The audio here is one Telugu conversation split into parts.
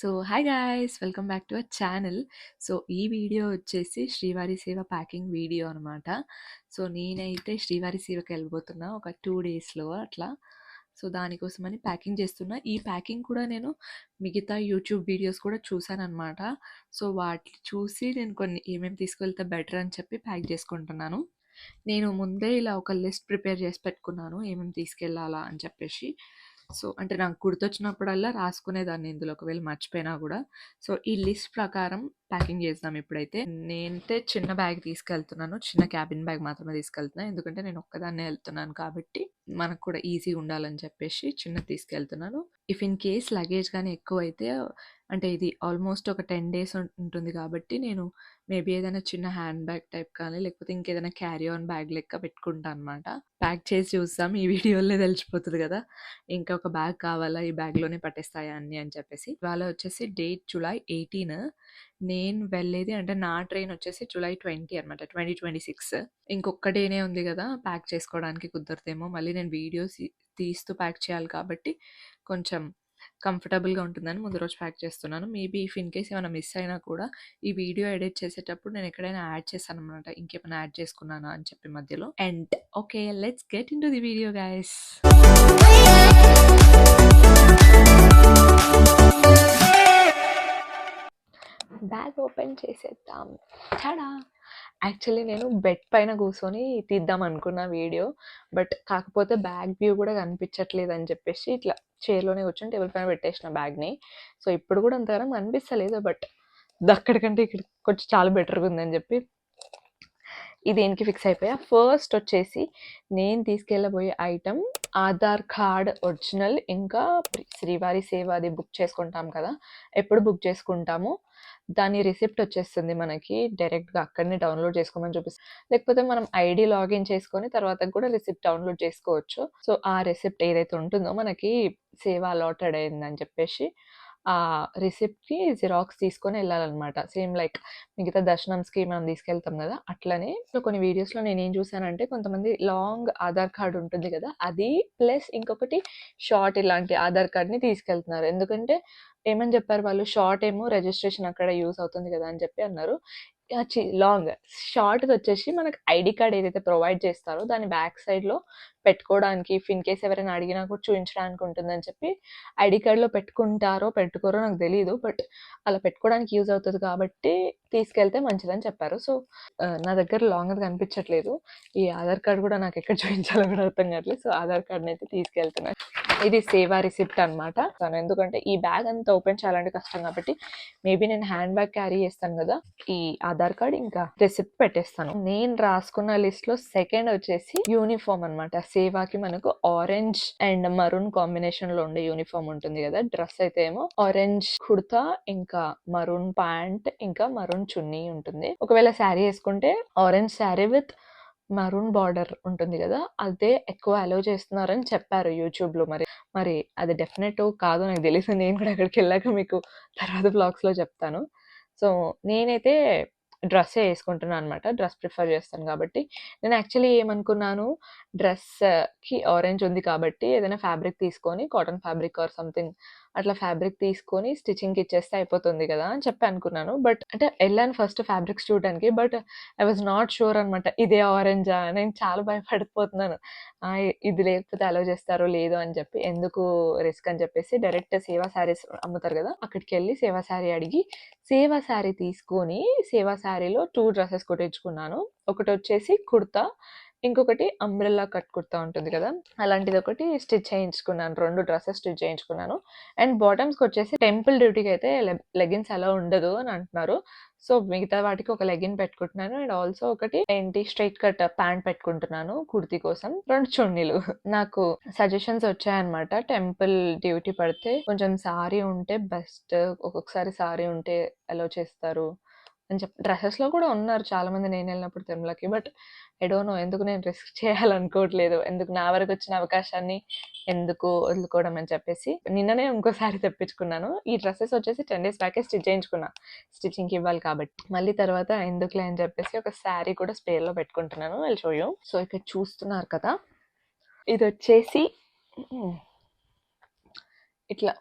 So hi guys, welcome back to our channel. So ఈ వీడియో వచ్చేసి శ్రీవారి సేవ ప్యాకింగ్ వీడియో అనమాట. సో నేనైతే శ్రీవారి సేవకి వెళ్ళిపోతున్నా ఒక 2 డేస్లో అట్లా. సో దానికోసమని ప్యాకింగ్ చేస్తున్నా. ఈ ప్యాకింగ్ కూడా నేను మిగతా యూట్యూబ్ వీడియోస్ కూడా చూసానమాట. సో వాటిని చూసి నేను కొన్ని ఏమేమి తీసుకెళ్తే బెటర్ అని చెప్పి ప్యాక్ చేసుకుంటున్నాను. నేను ముందే ఇలా ఒక లిస్ట్ ప్రిపేర్ చేసి పెట్టుకున్నాను ఏమేమి తీసుకెళ్ళాలా అని చెప్పేసి. సో అంటే నాకు గుర్తొచ్చినప్పుడల్లా రాసుకునేదాన్ని ఇందులో ఒకవేళ మర్చిపోయినా కూడా. సో ఈ లిస్ట్ ప్రకారం ప్యాకింగ్ చేద్దాం ఇప్పుడైతే. నేనైతే చిన్న బ్యాగ్ తీసుకెళ్తున్నాను, చిన్న క్యాబిన్ బ్యాగ్ మాత్రమే తీసుకెళ్తున్నాను, ఎందుకంటే నేను ఒక్కదాన్నే వెళ్తున్నాను కాబట్టి మనకు కూడా ఈజీ ఉండాలని చెప్పేసి చిన్నది తీసుకెళ్తున్నాను. ఇఫ్ ఇన్ కేస్ లగేజ్ కానీ ఎక్కువ అయితే, అంటే ఇది ఆల్మోస్ట్ ఒక 10 days ఉంటుంది కాబట్టి నేను మేబీ ఏదైనా చిన్న హ్యాండ్ బ్యాగ్ టైప్ కానీ లేకపోతే ఇంకేదైనా క్యారీ ఆన్ బ్యాగ్ లెక్క పెట్టుకుంటా అనమాట. ప్యాక్ చేసి చూస్తాం, ఈ వీడియోలోనే తెలిసిపోతుంది కదా ఇంకా ఒక బ్యాగ్ కావాలా, ఈ బ్యాగ్లోనే పట్టేస్తాయా అన్ని అని చెప్పేసి. ఇవాళ వచ్చేసి డేట్ July 18. నేను వెళ్ళేది అంటే నా ట్రైన్ వచ్చేసి July 20 అనమాట, 2026. ఇంకొక డేనే ఉంది కదా ప్యాక్ చేసుకోవడానికి, కుదరదేమో. మళ్ళీ నేను వీడియోస్ తీస్తూ ప్యాక్ చేయాలి కాబట్టి కొంచెం కంఫర్టబుల్గా ఉంటుందని ముందు రోజు ప్యాక్ చేస్తున్నాను. మేబీ ఇఫ్ ఇన్ కేస్ ఏమైనా మిస్ అయినా కూడా ఈ వీడియో ఎడిట్ చేసేటప్పుడు నేను ఎక్కడైనా యాడ్ చేశాను అనమాట, ఇంకేమైనా యాడ్ చేసుకున్నానా అని చెప్పి మధ్యలో. And okay, let's get in to the video guys. Bag open చేసేద్దాం. చాడా, యాక్చువల్లీ నేను బెడ్ పైన కూర్చొని తీద్దాం అనుకున్న వీడియో, బట్ కాకపోతే బ్యాగ్ వ్యూ కూడా కనిపించట్లేదు అని చెప్పేసి ఇట్లా చైర్లోనే కూర్చొని టేబుల్ పైన పెట్టేసిన బ్యాగ్ని. సో ఇప్పుడు కూడా అంతగానం అనిపిస్తలేదు, బట్ అక్కడికంటే ఇక్కడ కొంచెం చాలా బెటర్గా ఉందని చెప్పి దేనికి ఫిక్స్ అయిపోయా. ఫస్ట్ వచ్చేసి నేను తీసుకెళ్ళబోయే ఐటమ్ ఆధార్ కార్డ్ ఒరిజినల్, ఇంకా శ్రీవారి సేవ అది బుక్ చేసుకుంటాం కదా, ఎప్పుడు బుక్ చేసుకుంటామో దాని రిసిప్ట్ వచ్చేస్తుంది మనకి డైరెక్ట్గా అక్కడనే డౌన్లోడ్ చేసుకోమని చూపిస్తుంది. లేకపోతే మనం ఐడి లాగిన్ చేసుకొని తర్వాత కూడా రిసిప్ట్ డౌన్లోడ్ చేసుకోవచ్చు. సో ఆ రిసిప్ట్ ఏదైతే ఉంటుందో మనకి సేవ అలాటెడ్ అయిందని చెప్పేసి ఆ రిసిప్ట్కి జిరాక్స్ తీసుకొని వెళ్ళాలన్నమాట. సేమ్ లైక్ మిగతా దర్శనంస్కి మనం తీసుకెళ్తాం కదా అట్లనే. సో కొన్ని వీడియోస్లో నేను ఏం చూసానంటే, కొంతమంది లాంగ్ ఆధార్ కార్డ్ ఉంటుంది కదా అది ప్లస్ ఇంకొకటి షార్ట్ ఇలాంటి ఆధార్ కార్డ్ని తీసుకెళ్తున్నారు. ఎందుకంటే ఏమని చెప్పారు వాళ్ళు, షార్ట్ ఏమో రిజిస్ట్రేషన్ అక్కడ యూస్ అవుతుంది కదా అని చెప్పి అన్నారు. లాంగ్ షార్ట్ది వచ్చేసి మనకు ఐడి కార్డ్ ఏదైతే ప్రొవైడ్ చేస్తారో దాని బ్యాక్ సైడ్లో పెట్టుకోవడానికి, ఇఫ్ ఇన్ కేస్ ఎవరైనా అడిగినా కూడా చూపించడానికి ఉంటుందని చెప్పి ఐడి కార్డ్లో పెట్టుకుంటారో పెట్టుకోరో నాకు తెలియదు, బట్ అలా పెట్టుకోవడానికి యూజ్ అవుతుంది కాబట్టి తీసుకెళ్తే మంచిదని చెప్పారు. సో నా దగ్గర లాంగ్ అది కనిపించట్లేదు, ఈ ఆధార్ కార్డ్ కూడా నాకు ఎక్కడ చూపించాలో కూడా అర్థం కావట్లేదు. సో ఆధార్ కార్డ్ని అయితే తీసుకెళ్తున్నాను. ఇది సేవా రిసిప్ట్ అనమాట. ఎందుకంటే ఈ బ్యాగ్ అంతా ఓపెన్ చేయాలంటే కష్టం కాబట్టి మేబీ నేను హ్యాండ్ బ్యాగ్ క్యారీ చేస్తాను కదా, ఈ ఆధార్ కార్డ్ ఇంకా రిసిప్ట్ పెట్టేస్తాను. నేను రాసుకున్న లిస్ట్ లో సెకండ్ వచ్చేసి యూనిఫామ్ అనమాట. సేవాకి మనకు ఆరెంజ్ అండ్ మరూన్ కాంబినేషన్ లో ఉండే యూనిఫామ్ ఉంటుంది కదా. డ్రెస్ అయితే ఏమో ఆరెంజ్ కుర్తా, ఇంకా మరూన్ ప్యాంట్, ఇంకా మరూన్ చున్నీ ఉంటుంది. ఒకవేళ శారీ వేసుకుంటే orange sari with maroon border ఉంటుంది కదా, అదే ఎక్కువ అలో చేస్తున్నారని చెప్పారు యూట్యూబ్లో. మరి అది డెఫినెట్ కాదు నాకు తెలియదు, నేను కూడా అక్కడికి వెళ్ళాక మీకు తర్వాత బ్లాగ్స్లో చెప్తాను. సో నేనైతే డ్రెస్సే వేసుకుంటున్నాను అనమాట, డ్రెస్ ప్రిఫర్ చేస్తాను కాబట్టి. నేను యాక్చువల్లీ ఏమనుకున్నాను, డ్రెస్కి ఆరెంజ్ ఉంది కాబట్టి ఏదైనా ఫ్యాబ్రిక్ తీసుకొని, కాటన్ ఫ్యాబ్రిక్ ఆర్ సంథింగ్ అట్లా ఫ్యాబ్రిక్ తీసుకొని స్టిచ్చింగ్కి ఇచ్చేస్తే అయిపోతుంది కదా అని చెప్పి అనుకున్నాను. బట్ అంటే వెళ్ళాను ఫస్ట్ ఫ్యాబ్రిక్స్ చూడడానికి, but I was not sure అనమాట ఇదే ఆరెంజా. నేను చాలా భయపడిపోతున్నాను, ఇది లేకపోతే అలో చేస్తారో లేదో అని చెప్పి, ఎందుకు రిస్క్ అని చెప్పేసి డైరెక్ట్ సేవా శారీస్ అమ్ముతారు కదా అక్కడికి వెళ్ళి సేవా శారీ అడిగి సేవా శారీ తీసుకొని సేవా శారీలో 2 డ్రెస్సెస్ కుట్టించుకున్నాను. ఒకటి వచ్చేసి కుర్తా, ఇంకొకటి అంబ్రెల్లా కట్ కుర్తా ఉంటుంది కదా అలాంటిది ఒకటి స్టిచ్ చేయించుకున్నాను. 2 డ్రెస్సెస్ స్టిచ్ చేయించుకున్నాను. అండ్ బాటమ్స్కి వచ్చేసి టెంపుల్ డ్యూటీకి అయితే లెగిన్స్ అలా ఉండదు అని అంటున్నారు. సో మిగతా వాటికి ఒక లెగిన్ పెట్టుకుంటున్నాను, అండ్ ఆల్సో ఒకటి స్ట్రైట్ కట్ ప్యాంట్ పెట్టుకుంటున్నాను కుర్తీ కోసం. 2 చున్నీలు నాకు సజెషన్స్ వచ్చాయన్నమాట. టెంపుల్ డ్యూటీ పడితే కొంచెం సారీ ఉంటే బెస్ట్, ఒక్కొక్కసారి సారీ ఉంటే అలో చేస్తారు అని చెప్పి డ్రెస్సెస్లో కూడా ఉన్నారు చాలా మంది నేను వెళ్ళినప్పుడు తిరుమలకి. బట్ ఐ డోంట్ నో ఎందుకు నేను రిస్క్ చేయాలనుకోవట్లేదు, ఎందుకు నా వరకు వచ్చిన అవకాశాన్ని ఎందుకు వదులుకోవడం అని చెప్పేసి నిన్ననే ఇంకోసారి తెప్పించుకున్నాను. ఈ డ్రెస్సెస్ వచ్చేసి 10 days బ్యాకే స్టిచ్ చేయించుకున్నా, స్టిచ్చింగ్కి ఇవ్వాలి కాబట్టి. మళ్ళీ తర్వాత ఎందుకులే అని చెప్పేసి ఒక శారీ కూడా స్పేర్లో పెట్టుకుంటున్నాను. I'll show you. సో ఇక్కడ చూస్తున్నారు కదా, ఇది వచ్చేసి ఇట్లా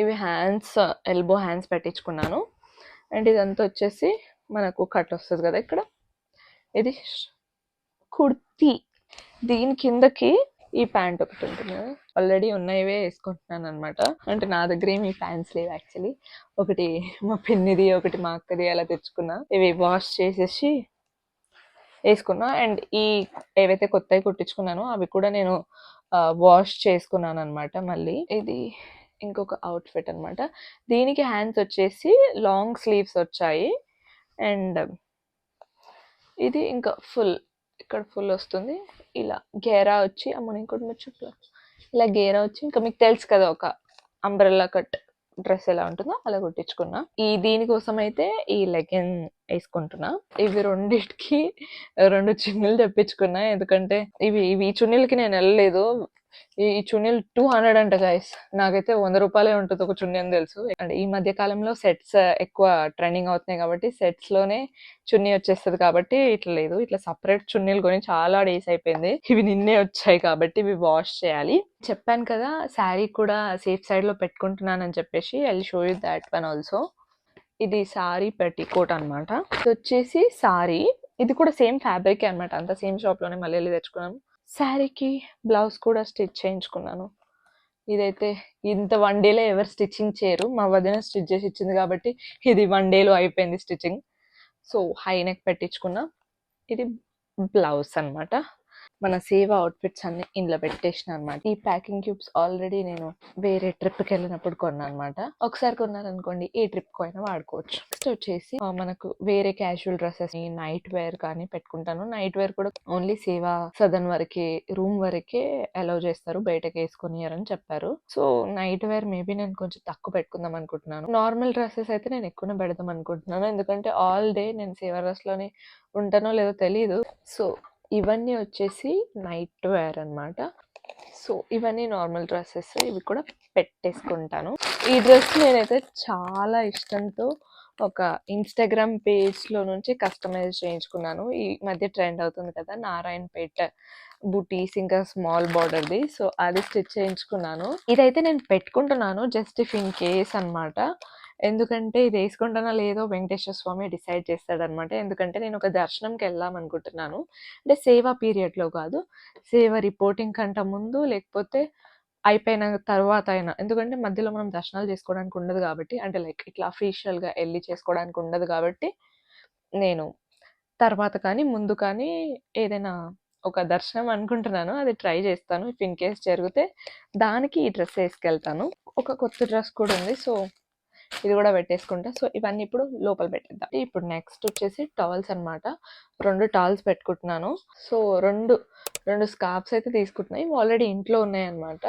ఇవి హ్యాండ్స్, ఎల్బో హ్యాండ్స్ పెట్టించుకున్నాను. అండ్ ఇదంతా వచ్చేసి మనకు కట్ వస్తుంది కదా ఇక్కడ, ఇది కుర్తీ. దీని కిందకి ఈ ప్యాంట్ ఒకటి ఉంటుంది కదా, ఆల్రెడీ ఉన్నవే వేసుకుంటున్నాను అనమాట. అంటే నా దగ్గర ఏమి ప్యాంట్స్ లేవు యాక్చువల్లీ. ఒకటి మా పిన్నిది, ఒకటి మా అక్కది అలా తెచ్చుకున్నా. ఇవి వాష్ చేసేసి వేసుకున్నా. అండ్ ఈ ఏవైతే కొత్తవి కుట్టించుకున్నానో అవి కూడా నేను వాష్ చేసుకున్నాను అనమాట. మళ్ళీ ఇది ఇంకొక అవుట్ఫిట్ అనమాట. దీనికి హ్యాండ్స్ వచ్చేసి లాంగ్ స్లీవ్స్ వచ్చాయి. అండ్ ఇది ఇంకా ఫుల్, ఇక్కడ ఫుల్ వస్తుంది. ఇలా గేరా వచ్చి, అమ్మ ఇంకోటి ముచ్చు, ఇలా గేరా వచ్చి, ఇంకా మీకు తెలుసు కదా ఒక అంబ్రెల్లా కట్ డ్రెస్ ఎలా ఉంటుందో అలా కుట్టించుకున్నా. ఈ దీనికోసం అయితే ఈ లెగిన్ వేసుకుంటున్నా. ఇవి రెండిటికి 2 చున్నీలు తెప్పించుకున్నా. ఎందుకంటే ఇవి చున్నీలకి నేను వెళ్ళలేదు. ఈ చున్నీలు 200 అంట గైస్. నాకైతే 100 రూపాయలే ఉంటుంది ఒక చున్నీ అని తెలుసు. అండ్ ఈ మధ్య కాలంలో సెట్స్ ఎక్కువ ట్రెండింగ్ అవుతున్నాయి కాబట్టి సెట్స్ లోనే చున్నీ వచ్చేస్తుంది కాబట్టి ఇట్లా లేదు. ఇట్లా సపరేట్ చున్నీలు కొని చాలా డేస్ అయిపోయింది. ఇవి నిన్నే వచ్చాయి కాబట్టి ఇవి వాష్ చేయాలి. చెప్పాను కదా శారీ కూడా సేఫ్ సైడ్ లో పెట్టుకుంటున్నానని చెప్పేసి, I will show you that one also. ఇది సారీ పెట్టికోట్ అనమాట. ఇది వచ్చేసి సారీ, ఇది కూడా సేమ్ ఫ్యాబ్రిక్ అనమాట. అంతా సేమ్ షాప్ లోనే మళ్ళీ వెళ్ళి తెచ్చుకున్నాను. శారీకి బ్లౌజ్ కూడా స్టిచ్ చేయించుకున్నాను. ఇదైతే ఇంత 1 డేలో ఎవరు స్టిచ్చింగ్ చేయరు. మా వదిన స్టిచ్ చేసి ఇచ్చింది కాబట్టి ఇది 1 డేలో అయిపోయింది స్టిచ్చింగ్. సో హై నెక్ పెట్టించుకున్నా. ఇది బ్లౌజ్ అనమాట. మన సేవ్ అవుట్ఫిట్స్ అన్ని ఇందులో పెట్టేసిన అనమాట. ఈ ప్యాకింగ్ క్యూబ్స్ ఆల్రెడీ నేను వేరే ట్రిప్కి వెళ్ళినప్పుడు కొన్నా అనమాట. ఒకసారి కొన్నారనుకోండి ఏ ట్రిప్ అయినా వాడుకోవచ్చు. నెక్స్ట్ వచ్చేసి మనకు వేరే క్యాజువల్ డ్రెస్సెస్ నైట్ వేర్ కానీ పెట్టుకుంటాను. నైట్ వేర్ కూడా ఓన్లీ సేవా సదన్ వరకే, రూమ్ వరకే అలౌ చేస్తారు, బయటకి వేసుకొని అని చెప్పారు. సో నైట్ వేర్ మేబీ నేను కొంచెం తక్కువ పెట్టుకుందాం అనుకుంటున్నాను. నార్మల్ డ్రెస్సెస్ అయితే నేను ఎక్కువ పెడదాం అనుకుంటున్నాను. ఎందుకంటే ఆల్ డే నేను సేవా డ్రెస్ లోనే ఉంటానో లేదో తెలియదు. సో ఇవన్నీ వచ్చేసి నైట్ వేర్ అనమాట. సో ఇవన్నీ నార్మల్ డ్రెస్సెస్, ఇవి కూడా పెట్టేసుకుంటాను. ఈ డ్రెస్ నేనైతే చాలా ఇష్టంతో ఒక ఇన్స్టాగ్రామ్ పేజ్లో నుంచి కస్టమైజ్ చేయించుకున్నాను. ఈ మధ్య ట్రెండ్ అవుతుంది కదా నారాయణపేట బుటీస్, ఇంకా స్మాల్ బార్డర్ది. సో అది స్టిచ్ చేయించుకున్నాను. ఇదైతే నేను పెట్టుకుంటున్నాను జస్ట్ ఇఫ్ ఇన్ కేస్ అనమాట. ఎందుకంటే ఇది వేసుకుంటానా లేదో వెంకటేశ్వర స్వామి డిసైడ్ చేస్తాడనమాట. ఎందుకంటే నేను ఒక దర్శనంకి వెళ్దాం అనుకుంటున్నాను. అంటే సేవా పీరియడ్లో కాదు, సేవ రిపోర్టింగ్ కంటే ముందు లేకపోతే అయిపోయిన తర్వాత అయినా. ఎందుకంటే మధ్యలో మనం దర్శనాలు చేసుకోవడానికి ఉండదు కాబట్టి, అంటే లైక్ ఇట్లా అఫీషియల్గా వెళ్ళి చేసుకోవడానికి ఉండదు కాబట్టి, నేను తర్వాత కానీ ముందు కానీ ఏదైనా ఒక దర్శనం అనుకుంటున్నాను, అది ట్రై చేస్తాను. ఇఫ్ ఇన్ కేస్ జరిగితే దానికి ఈ డ్రెస్ వేసుకెళ్తాను. ఒక కొత్త డ్రెస్ కూడా ఉంది, సో ఇది కూడా పెట్టేసుకుంటా. సో ఇవన్నీ ఇప్పుడు లోపల పెట్టేద్దాం. ఇప్పుడు నెక్స్ట్ వచ్చేసి టవల్స్ అనమాట. 2 టవల్స్ పెట్టుకుంటున్నాను. సో రెండు స్కార్ఫ్స్ అయితే తీసుకుంటున్నాయి. ఇవి ఆల్రెడీ ఇంట్లో ఉన్నాయి అనమాట.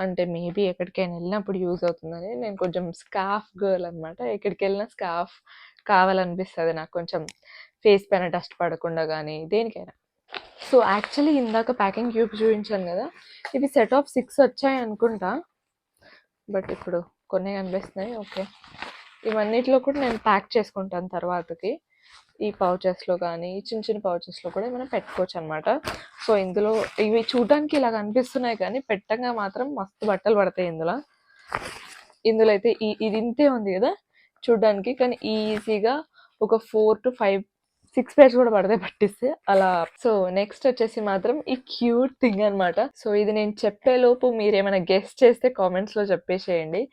అంటే మేబీ ఎక్కడికైనా వెళ్ళినప్పుడు యూజ్ అవుతుందని. నేను కొంచెం స్కార్ఫ్ గర్ల్ అనమాట. ఎక్కడికి వెళ్ళినా స్కార్ఫ్ కావాలనిపిస్తుంది నాకు, కొంచెం ఫేస్ పైన డస్ట్ పడకుండా కానీ దేనికైనా. సో యాక్చువల్లీ ఇందాక ప్యాకింగ్ క్యూబ్ చూపించాను కదా, ఇవి సెట్ ఆఫ్ 6 వచ్చాయి అనుకుంటా. బట్ ఇప్పుడు కొన్ని కనిపిస్తున్నాయి. ఓకే, ఇవన్నిటిలో కూడా నేను ప్యాక్ చేసుకుంటాను తర్వాతకి. ఈ పౌచెస్లో కానీ చిన్న చిన్న పౌచెస్లో కూడా మనం పెట్టుకోవచ్చు అనమాట. సో ఇందులో ఇవి చూడడానికి ఇలా కనిపిస్తున్నాయి కానీ పెట్టంగా మాత్రం మస్తు బట్టలు పడతాయి ఇందులో అయితే. ఇది ఇంతే ఉంది కదా చూడడానికి, కానీ ఈజీగా ఒక 4 to 5, 6 పేర్స్ కూడా పడతాయి పట్టిస్తే అలా. సో నెక్స్ట్ వచ్చేసి మాత్రం ఈ క్యూట్ థింగ్ అనమాట. సో ఇది నేను చెప్పేలోపు మీరు ఏమైనా గెస్ట్ చేస్తే కామెంట్స్లో చెప్పేసేయండి.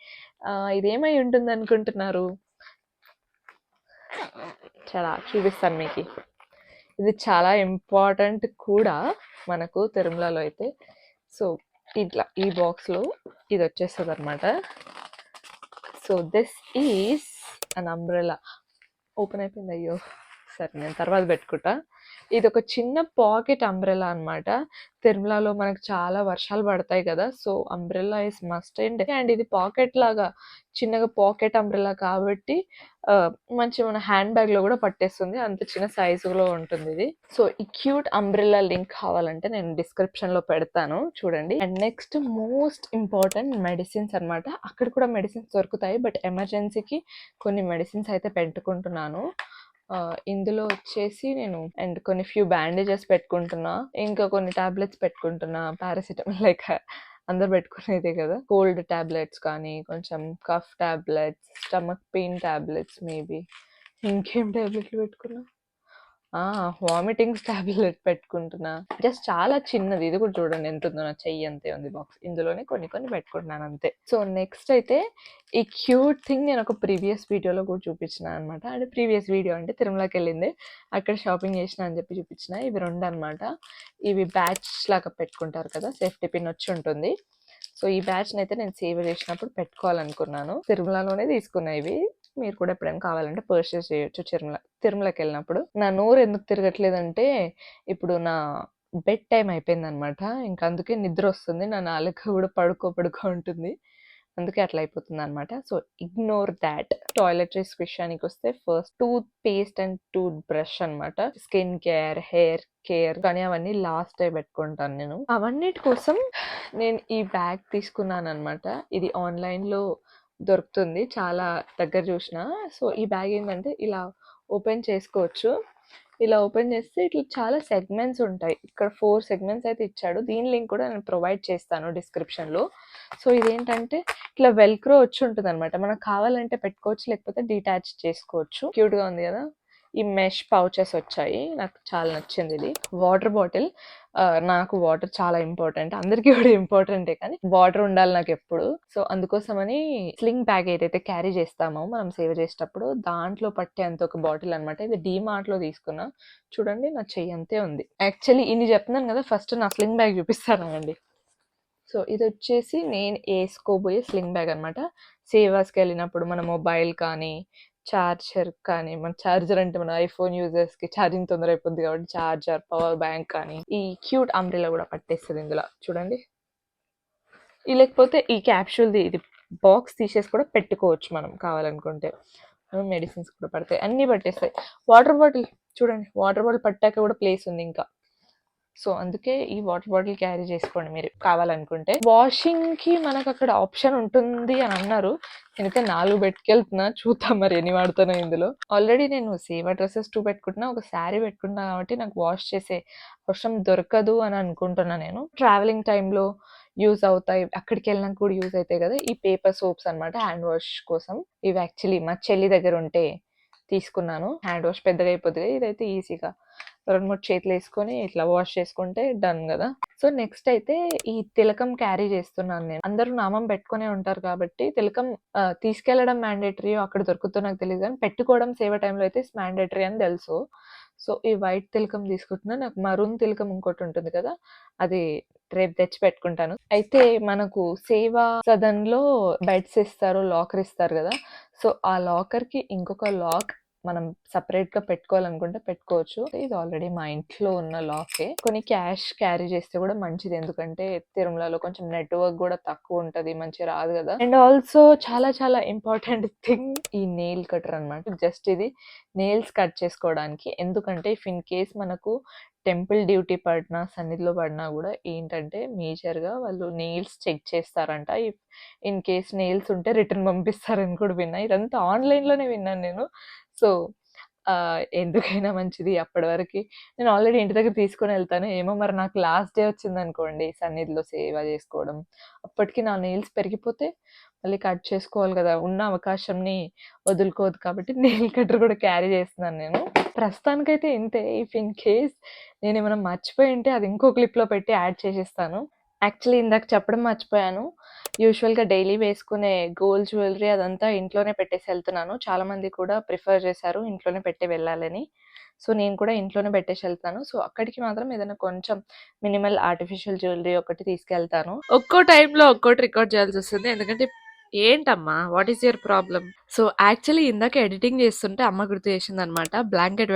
ఇదేమై ఉంటుంది అనుకుంటున్నారు? చాలా చూపిస్తాను మీకు. ఇది చాలా ఇంపార్టెంట్ కూడా మనకు తిరుమలలో అయితే. సో ఇట్లా ఈ బాక్స్లో ఇది వచ్చేస్తుంది అనమాట. So this is an umbrella. Open అయిపోయింది, అయ్యో సరే నేను తర్వాత పెట్టుకుంటా. ఇది ఒక చిన్న పాకెట్ అంబ్రెలా అనమాట. తిరుమలలో మనకు చాలా వర్షాలు పడతాయి కదా, so umbrella is must and ఇది పాకెట్ లాగా చిన్నగా పాకెట్ అంబ్రెలా కాబట్టి మంచి మన హ్యాండ్ బ్యాగ్ లో కూడా పట్టేస్తుంది, అంత చిన్న సైజులో ఉంటుంది ఇది. సో ఈ క్యూట్ అంబ్రెలా లింక్ కావాలంటే నేను డిస్క్రిప్షన్ లో పెడతాను, చూడండి. And next most important medicines అనమాట. అక్కడ కూడా మెడిసిన్స్ దొరుకుతాయి, బట్ ఎమర్జెన్సీకి కొన్ని మెడిసిన్స్ అయితే పెట్టుకుంటున్నాను. ఇందులో వచ్చేసి నేను అండ్ కొన్ని ఫ్యూ బ్యాండేజెస్ పెట్టుకుంటున్నా, ఇంకా కొన్ని టాబ్లెట్స్ పెట్టుకుంటున్నా, పారాసిటమాల్ లైక్ అందరూ పెట్టుకునేదే కదా! కోల్డ్ టాబ్లెట్స్ కానీ, కొంచెం cough tablets, stomach pain tablets maybe. ఇంకేం టాబ్లెట్లు పెట్టుకున్నా? వామిటింగ్స్ టాబ్లెట్ పెట్టుకుంటున్నా. జస్ట్ చాలా చిన్నది. ఇది కూడా చూడండి ఎంతుందో, నా చెయ్యి అంతే ఉంది బాక్స్. ఇందులోనే కొన్ని కొన్ని పెట్టుకుంటున్నాను అంతే. సో, నెక్స్ట్ అయితే ఈ క్యూట్ థింగ్ నేను ఒక ప్రీవియస్ వీడియోలో కూడా చూపించినా అనమాట. అంటే ప్రీవియస్ వీడియో అంటే తిరుమలకెళ్ళింది. అక్కడ షాపింగ్ చేసినా అని చెప్పి చూపించిన. ఇవి 2 అనమాట. ఇవి బ్యాచ్ లాగా పెట్టుకుంటారు కదా! సేఫ్టీ పిన్ వచ్చి ఉంటుంది. సో, ఈ బ్యాచ్‌నయితే నేను సేవ్ చేసినప్పుడు పెట్టుకోవాలనుకున్నాను. తిరుమలలోనే తీసుకున్నా ఇవి. మీరు కూడా ఎప్పుడైనా కావాలంటే పర్చేస్ చేయొచ్చు తిరుమలకెళ్ళినప్పుడు. నా నోరు ఎందుకు తిరగట్లేదంటే, ఇప్పుడు నా బెడ్ టైమ్ అయిపోయిందనమాట. ఇంక అందుకే నిద్రొస్తుంది. నా నాలుక కూడా పడుకో ఉంటుంది. అందుకే అట్లా అయిపోతుందనమాట. So, ignore that. టాయిలెటరీస్ విషయానికొస్తే first toothpaste and toothbrush అనమాట. స్కిన్ కేర్, హెయిర్ కేర్ కానీ అవన్నీ లాస్టే పెట్టుకుంటాను నేను. అవన్నిటి కోసం నేను ఈ బ్యాగ్ తీసుకున్నాననమాట. ఇది ఆన్‌లైన్‌లో దొరుకుతుంది. చాలా దగ్గర చూసిన. సో, ఈ బ్యాగ్ ఏంటంటే ఇలా ఓపెన్ చేసుకోవచ్చు. ఇలా ఓపెన్ చేస్తే ఇట్లా చాలా సెగ్మెంట్స్ ఉంటాయి. ఇక్కడ 4 సెగ్మెంట్స్ అయితే ఇచ్చాడు. దీని లింక్ కూడా నేను ప్రొవైడ్ చేస్తాను డిస్క్రిప్షన్‌లో. సో, ఇదేంటంటే ఇట్లా వెల్క్రో వచ్చి ఉంటదనమాట. మనకు కావాలంటే పెట్టుకోవచ్చు, లేకపోతే డిటాచ్ చేసుకోవచ్చు. క్యూట్‌గా ఉంది కదా! ఈ మెష్ పౌచెస్ వచ్చాయి. నాకు చాలా నచ్చింది ఇది. Water bottle. నాకు వాటర్ చాలా ఇంపార్టెంట్. అందరికీ కూడా ఇంపార్టెంటే కానీ వాటర్ ఉండాలి నాకెప్పుడు. సో, అందుకోసమని స్లింగ్ బ్యాగ్ ఏదైతే క్యారీ చేస్తామో మనం సేవ చేసేటప్పుడు దాంట్లో పట్టేంత ఒక బాటిల్ అనమాట. ఇది డీమార్ట్‌లో తీసుకున్నా. చూడండి నా చెయ్యి అంతే ఉంది. యాక్చువల్లీ ఇన్ని చెప్తున్నాను కదా! ఫస్ట్ నా స్లింగ్ బ్యాగ్ చూపిస్తానండి. సో, ఇదొచ్చేసి నేను ఏసుకోబోయే స్లింగ్ బ్యాగ్ అనమాట. సేవాస్‌కెళ్ళినప్పుడు మన మొబైల్ కానీ, చార్జర్ కానీ, మన చార్జర్ అంటే మన ఐఫోన్ యూజర్స్‌కి ఛార్జింగ్ తొందర అయిపోద్ది కాబట్టి చార్జర్, పవర్ బ్యాంక్ కానీ, ఈ క్యూట్ అంబ్రెల్లా కూడా పట్టేస్తది ఇందులో చూడండి. లేకపోతే ఈ క్యాప్సూల్‌ది ఇది బాక్స్ తీసేసి కూడా పెట్టుకోవచ్చు మనం కావాలనుకుంటే. మెడిసిన్స్ కూడా పడతాయి. అన్నీ పట్టేస్తాయి. వాటర్ బాటిల్ చూడండి. వాటర్ బాటిల్ పట్టాక కూడా ప్లేస్ ఉంది ఇంకా. సో, అందుకే ఈ వాటర్ బాటిల్ క్యారీ చేసుకోండి మీరు కావాలనుకుంటే. వాషింగ్‌కి మనకక్కడ ఆప్షన్ ఉంటుంది అని అన్నారు. నేనైతే 4 పెట్టుకెళ్తున్నా. చూద్దాం మరి ఎన్ని వాడతానో ఇందులో. ఆల్రెడీ నేను సేవా డ్రెసెస్ 2 పెట్టుకుంటున్నా. ఒక శారీ పెట్టుకున్నా కాబట్టి నాకు వాష్ చేసే అవసరం దొరకదు అని అనుకుంటున్నా నేను. ట్రావెలింగ్ టైమ్‌లో యూజ్ అవుతాయి. అక్కడికెళ్ళినాక కూడా యూజ్ అయితాయి కదా! ఈ పేపర్ సోప్స్ అనమాట హ్యాండ్ వాష్ కోసం. ఇవి యాక్చువల్లీ మా చెల్లి దగ్గర ఉంటే తీసుకున్నాను. హ్యాండ్ వాష్ పెద్దగా అయిపోద్ది కదా! ఇదైతే ఈజీగా 2, 3 చేతులేసుకొని ఇట్లా వాష్ చేసుకుంటే డన్ గదా! సో, నెక్స్ట్ అయితే ఈ తిలకం క్యారీ చేస్తున్నాను నేను. అందరూ నామం పెట్టుకునే ఉంటారు కాబట్టి తిలకం తీసుకెళ్లడం మ్యాండేటరీయో అక్కడ దొరుకుద్దో నాకు తెలీదు గానీ పెట్టుకోవడం సేవ టైమ్‌లో అయితే ఇట్స్ మ్యాండేటరీ అని తెలుసు. సో, ఈ వైట్ తిలకం తీసుకుంటున్నా. నాకు మరూన్ తిలకం ఇంకోటి ఉంటుంది కదా! అది రేపు తెచ్చి పెట్టుకుంటాను. అయితే మనకు సేవా సదన్‌లో బెడ్స్ ఇస్తారు, లాకర్ ఇస్తారు గదా! సో, ఆ లాకర్‌కి ఇంకొక లాక్ మనం సెపరేట్‌గా పెట్టుకోవాలనుకుంటే పెట్టుకోవచ్చు. ఇది ఆల్రెడీ మా ఇంట్లో ఉన్న లాకే. కొన్ని క్యాష్ క్యారీ చేస్తే కూడా మంచిది. ఎందుకంటే తిరుమలలో కొంచెం నెట్‌వర్క్ కూడా తక్కువ ఉంటది. మంచిగా రాదు కదా! అండ్ ఆల్సో చాలా చాలా ఇంపార్టెంట్ థింగ్ ఈ నెయిల్ కటర్ అనమాట. జస్ట్ ఇది నెయిల్స్ కట్ చేసుకోవడానికి. ఎందుకంటే ఇఫ్ ఇన్ కేస్ మనకు టెంపుల్ డ్యూటీ పడినా, సన్నిధిలో పడినా కూడా ఏంటంటే మేజర్‌గా వాళ్ళు నెయిల్స్ చెక్ చేస్తారంట. ఇఫ్ ఇన్ కేస్ నెయిల్స్ ఉంటే రిటర్న్ పంపిస్తారని కూడా విన్నా. ఇదంతా ఆన్‌లైన్‌లోనే విన్నాను నేను. సో, ఎందుకైనా మంచిది అప్పటి వరకి నేను ఆల్రెడీ ఇంటి దగ్గర తీసుకొనెళ్తాను. ఏమో మరి నాకు లాస్ట్ డే వచ్చిందనుకోండి సన్నిధిలో సేవ చేసుకోవడం. అప్పటికి నా నెయిల్స్ పెరిగిపోతే మళ్ళీ కట్ చేసుకోవాలి కదా! ఉన్న అవకాశంని వదులుకోవద్దు కాబట్టి నెయిల్ కట్టర్ కూడా క్యారీ చేస్తున్నాను నేను. ప్రస్తుతానికైతే ఇంతే. ఇఫ్ ఇన్ కేస్ నేనేమైనా మర్చిపోయి ఉంటే అది ఇంకో క్లిప్‌లో పెట్టి యాడ్ చేసేస్తాను. యాక్చువల్లీ ఇందాక చెప్పడం మర్చిపోయాను. యూజువల్‌గా డైలీ వేసుకునే గోల్డ్ జ్యువెలరీ అదంతా ఇంట్లోనే పెట్టేసి ఎళ్తున్నాను. చాలామంది కూడా ప్రిఫర్ చేశారు ఇంట్లోనే పెట్టి వెళ్ళాలని. సో, నేను కూడా ఇంట్లోనే పెట్టేసి ఎళ్తాను. సో, అక్కడికి మాత్రం ఏదైనా కొంచెం మినిమల్ ఆర్టిఫిషియల్ జ్యువెలరీ ఒకటి తీసుకెళ్తాను. ఒక్కో టైంలో ఒక్కోటి రికార్డ్ చేయాల్సొస్తుంది. ఎందుకంటే ఏంటమ్మా? What is your problem? So, actually ఇందాక ఎడిటింగ్ చేస్తుంటే అమ్మ గుర్తు చేసిందనమాట. బ్లాంకెట్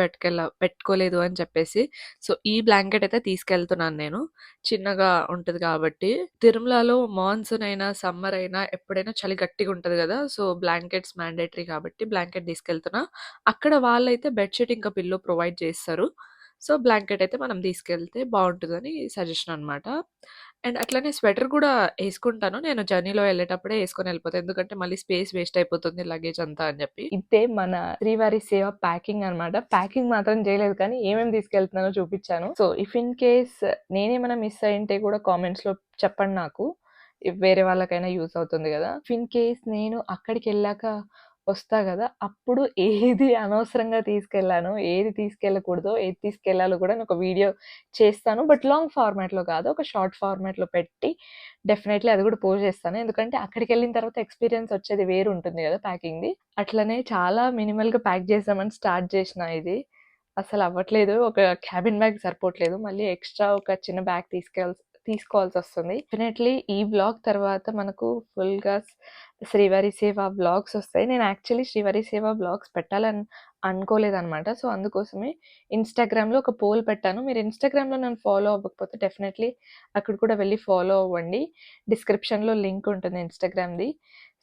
పెట్టుకోలేదు అని చెప్పేసి. సో, ఈ బ్లాంకెట్ అయితే తీసుకెళ్తున్నాను నేను. చిన్నగా ఉంటది కాబట్టి. తిరుమలలో మాన్సూన్ అయినా, సమ్మర్ అయినా ఎప్పుడైనా చలి గట్టిగా ఉంటది గదా! సో, బ్లాంకెట్స్ మ్యాండేటరీ కాబట్టి బ్లాంకెట్ తీసుకెళ్తున్నా. అక్కడ వాళ్ళైతే బెడ్‌షీట్ ఇంకా పిల్లో ప్రొవైడ్ చేస్తారు. సో, బ్లాంకెట్ అయితే మనం తీసుకెళ్తే బావుంటదని సజెషన్ అనమాట. అండ్ అట్లనే స్వెటర్ కూడా యేసుకుంటాను. నేను జర్నీలో ఎళ్ళేటప్పుడే యేసుకొని ఎళ్ళిపోతా. ఎందుకంటే మళ్ళీ స్పేస్ వేస్ట్ అయిపోతుంది లగేజ్ అంతా అని జెప్పి. ఇదే మన శ్రీవారి సేవ ప్యాకింగ్ అనమాట. ప్యాకింగ్ మాత్రం చేయలేదు కానీ ఏమేమి తీసుకెళ్తున్నానో చూపిచ్చాను. సో, ఇఫ్ ఇన్ కేస్ నేనేమైనా మిస్ అయ్యుంటే కూడా కామెంట్స్‌లో చెప్పండి నాకు. వేరే వాళ్ళకైనా యూజ్ అవుతుంది గదా! ఇన్ కేస్ నేను అక్కడికెళ్ళాక వస్తా గదా! అప్పుడు ఏది అనవసరంగా తీసుకెళ్ళానో, ఏది తీసుకెళ్ళకూడదో, ఏది తీసుకెళ్ళాలో గూడా నేనొక వీడియో చేస్తాను. బట్ లాంగ్ ఫార్మాట్‌లో గాదు. ఒక షార్ట్ ఫార్మాట్‌లో పెట్టి డెఫినైట్‌లీ అది గూడా పోస్ట్ చేస్తాను. ఎందుకంటే అక్కడికెళ్ళిన తర్వాత ఎక్స్‌పీరియన్స్ వచ్చేది వేరుంటుంది గదా! ప్యాకింగ్‌ది. అట్లనే చాలా మినిమల్‌గా ప్యాక్ చేద్దామని స్టార్ట్ చేషినా ఇది. అసలవ్వట్లేదు. ఒక క్యాబిన్ బ్యాగ్ సరిపోవట్లేదు. మళ్ళీ ఎక్స్‌ట్రా ఒక చిన్న బ్యాగ్ తీసుకోవాల్సొస్తుంది. డెఫినైట్‌లీ ఈ వ్లాగ్ తర్వాత మనకు ఫుల్‌గా శ్రీవారి సేవ వ్లాగ్స్ ఒస్తాయి. నేను యాక్చువల్లీ శ్రీవారి సేవ వ్లాగ్స్ పెట్టాలని అనుకోలేదనమాట. సో, అందుకోసమే ఇన్‌స్టాగ్రామ్‌లో ఒక పోల్ పెట్టాను. మీరు ఇన్‌స్టాగ్రామ్‌లో నన్ను ఫాలో అవ్వకపోతే డెఫినైట్‌లీ అక్కడ కూడా వెళ్లి ఫాలో అవ్వండి. డిస్క్రిప్షన్‌లో లింక్ ఉంటుంది ఇన్‌స్టాగ్రామ్‌ది.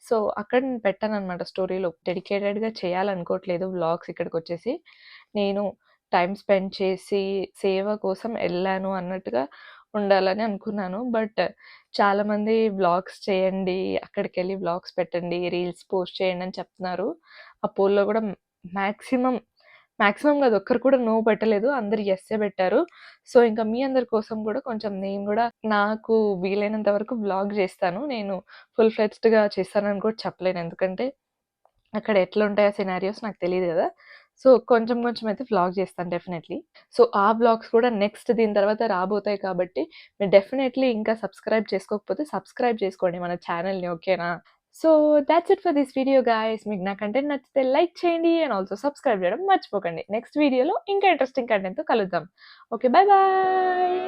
సో, అక్కడ నేను పెట్టాననమాట స్టోరీలో. డెడికేటెడ్‌గా చేయాలనుకోవట్లేదు వ్లాగ్స్ ఇక్కడికొచ్చేసి. నేను టైమ్ స్పెండ్ చేసి సేవ కోసం ఎళ్ళాను అన్నట్టుగా ఉండాలని అనుకున్నాను. బట్ చాలామంది వ్లాగ్స్ చేయండి, అక్కడికెళ్ళి వ్లాగ్స్ పెట్టండి, రీల్స్ పోస్ట్ చేయండి అని చెప్తున్నారు. ఆ పోల్‌లో గూడా మాక్సిమం, మాక్సిమం గాదు ఒక్కరు కూడా నో పెట్టలేదు. అందరూ యెస్సే పెట్టారు. సో, ఇంకా మీ అందరి కోసం గూడా కొంచెం నేను గూడా నాకు వీలైనంత వరకు వ్లాగ్ జేస్తాను. నేను ఫుల్ ఫ్లెడ్జ్డ్‌గా చేస్తానని కూడా చెప్పలేను. ఎందుకంటే అక్కడ ఎట్లుంటాయో సినారియోస్ నాకు తెలీదు గదా! సో, కొంచెం కొంచెం అయితే వ్లాగ్ చేస్తాను డెఫినైట్‌లీ. సో, ఆ వ్లాగ్స్ కూడా నెక్స్ట్ దీని తర్వాత రాబోతాయి కాబట్టి మీరు డెఫినైట్‌లీ ఇంకా సబ్స్క్రైబ్ చేసుకోకపోతే సబ్స్క్రైబ్ చేసుకోండి మన ఛానెల్‌ని. ఓకేనా? So, thoughts it for this video guys. మీకు నా కంటెంట్ నచ్చితే లైక్ చేయండి అండ్ ఆల్సో సబ్స్క్రైబ్ చేయడం మర్చిపోకండి. నెక్స్ట్ వీడియోలో ఇంకా ఇంట్రెస్టింగ్ కంటెంట్‌తో కలుద్దాం. ఓకే. Bye bye.